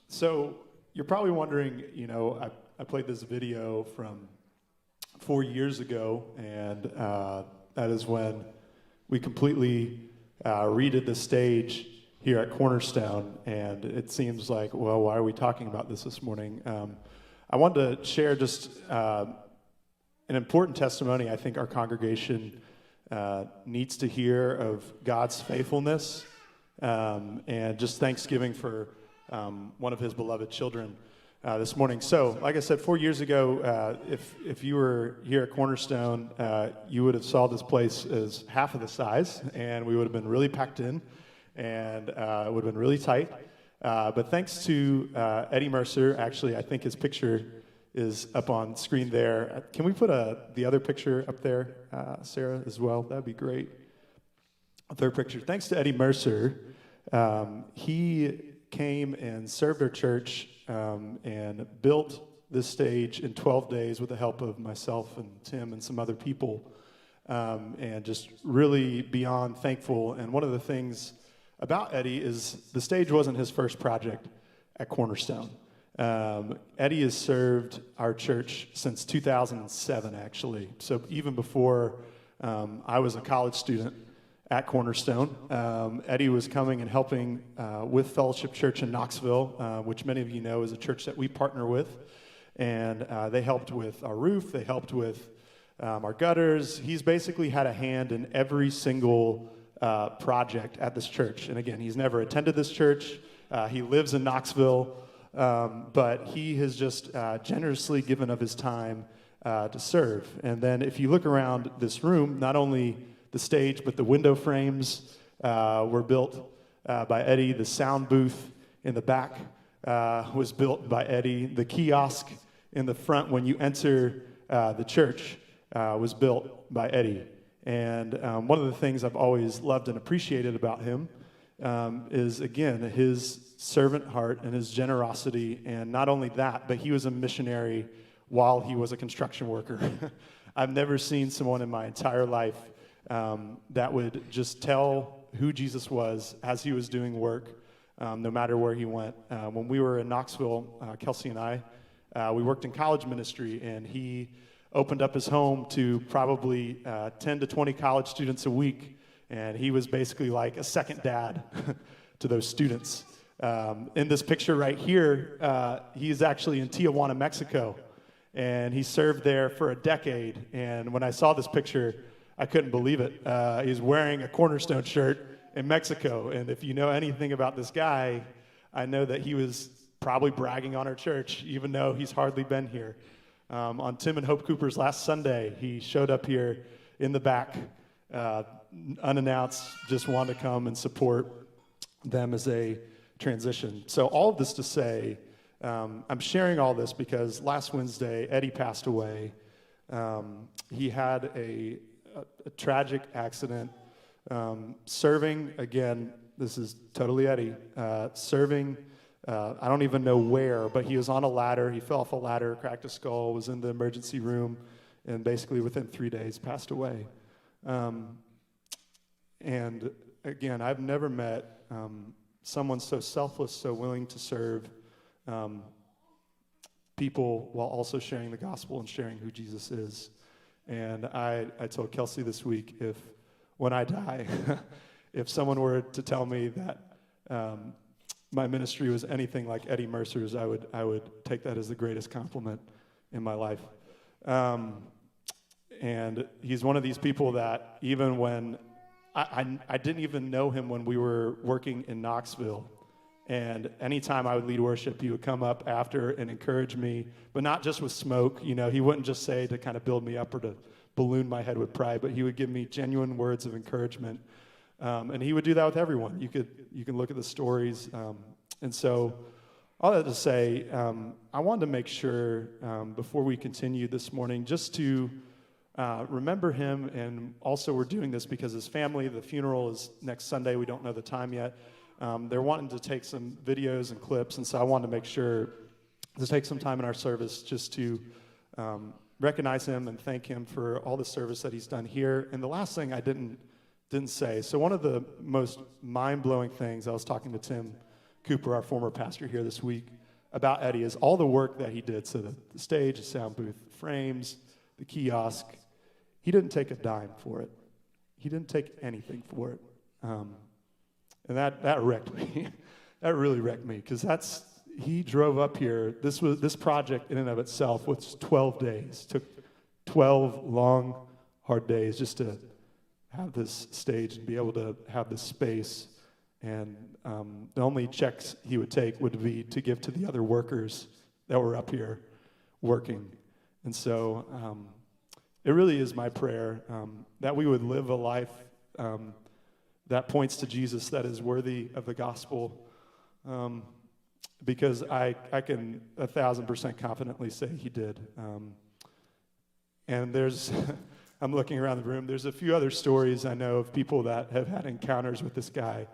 So you're probably wondering, I played this video from 4 years ago, and that is when we completely redid the stage here at Cornerstone, and it seems like, well, why are we talking about this morning? I wanted to share just an important testimony I think our congregation needs to hear of God's faithfulness, and just thanksgiving for one of his beloved children this morning. So, like I said, 4 years ago, if you were here at Cornerstone, you would have saw this place as half of the size, and we would have been really packed in, and it would have been really tight. But thanks to Eddie Mercer, actually, I think his picture is up on screen there. Can we put the other picture up there, Sarah, as well? That'd be great. A third picture. Thanks to Eddie Mercer, he came and served our church and built this stage in 12 days with the help of myself and Tim and some other people, and just really beyond thankful. And one of the things about Eddie is the stage wasn't his first project at Cornerstone. Eddie has served our church since 2007, actually. So even before I was a college student at Cornerstone, Eddie was coming and helping with Fellowship Church in Knoxville, which many of you know is a church that we partner with. And they helped with our roof. They helped with our gutters. He's basically had a hand in every single project at this church. And again, he's never attended this church. He lives in Knoxville. But he has just generously given of his time to serve. And then if you look around this room, not only the stage, but the window frames were built by Eddie. The sound booth in the back was built by Eddie. The kiosk in the front when you enter the church was built by Eddie. And one of the things I've always loved and appreciated about him is, again, his servant heart and his generosity. And not only that, but he was a missionary while he was a construction worker. I've never seen someone in my entire life that would just tell who Jesus was as he was doing work, no matter where he went. When we were in Knoxville, Kelsey and I, we worked in college ministry, and he opened up his home to probably 10 to 20 college students a week, and he was basically like a second dad to those students. In this picture right here, he's actually in Tijuana, Mexico, and he served there for a decade. And when I saw this picture, I couldn't believe it. He's wearing a Cornerstone shirt in Mexico, and if you know anything about this guy, I know that he was probably bragging on our church, even though he's hardly been here. On Tim and Hope Cooper's last Sunday, he showed up here in the back, unannounced, just wanted to come and support them as a transition. So all of this to say, I'm sharing all this because last Wednesday, Eddie passed away. He had a tragic accident, serving, again, this is totally Eddie, serving, I don't even know where, but he was on a ladder. He fell off a ladder, cracked a skull, was in the emergency room, and basically within 3 days passed away. And again, I've never met someone so selfless, so willing to serve people while also sharing the gospel and sharing who Jesus is. And I told Kelsey this week, when I die, if someone were to tell me that my ministry was anything like Eddie Mercer's, I would take that as the greatest compliment in my life. And he's one of these people that even when I didn't even know him when we were working in Knoxville, and anytime I would lead worship, he would come up after and encourage me, but not just with smoke. He wouldn't just say to kind of build me up or to balloon my head with pride, but he would give me genuine words of encouragement. And he would do that with everyone. You can look at the stories. And so all that to say, I wanted to make sure before we continue this morning just to remember him. And also we're doing this because his family, the funeral is next Sunday. We don't know the time yet. They're wanting to take some videos and clips, and so I wanted to make sure to take some time in our service just to recognize him and thank him for all the service that he's done here. And the last thing I didn't say, so one of the most mind-blowing things, I was talking to Tim Cooper, our former pastor here this week, about Eddie is all the work that he did. So the stage, the sound booth, the frames, the kiosk, he didn't take a dime for it. He didn't take anything for it. And that wrecked me. That really wrecked me, because he drove up here. This project in and of itself was 12 days. Took 12 long, hard days just to have this stage and be able to have this space. And the only checks he would take would be to give to the other workers that were up here working. And so it really is my prayer that we would live a life that points to Jesus, that is worthy of the gospel, because I can 1,000% confidently say he did. And there's, I'm looking around the room, there's a few other stories I know of people that have had encounters with this guy.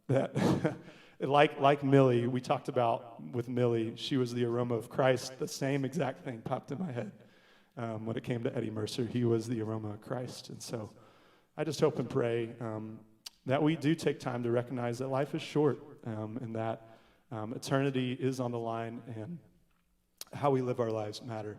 That, like Millie, we talked about with Millie, she was the aroma of Christ. The same exact thing popped in my head when it came to Eddie Mercer. He was the aroma of Christ. And so I just hope and pray that we do take time to recognize that life is short, and that eternity is on the line, and how we live our lives matter.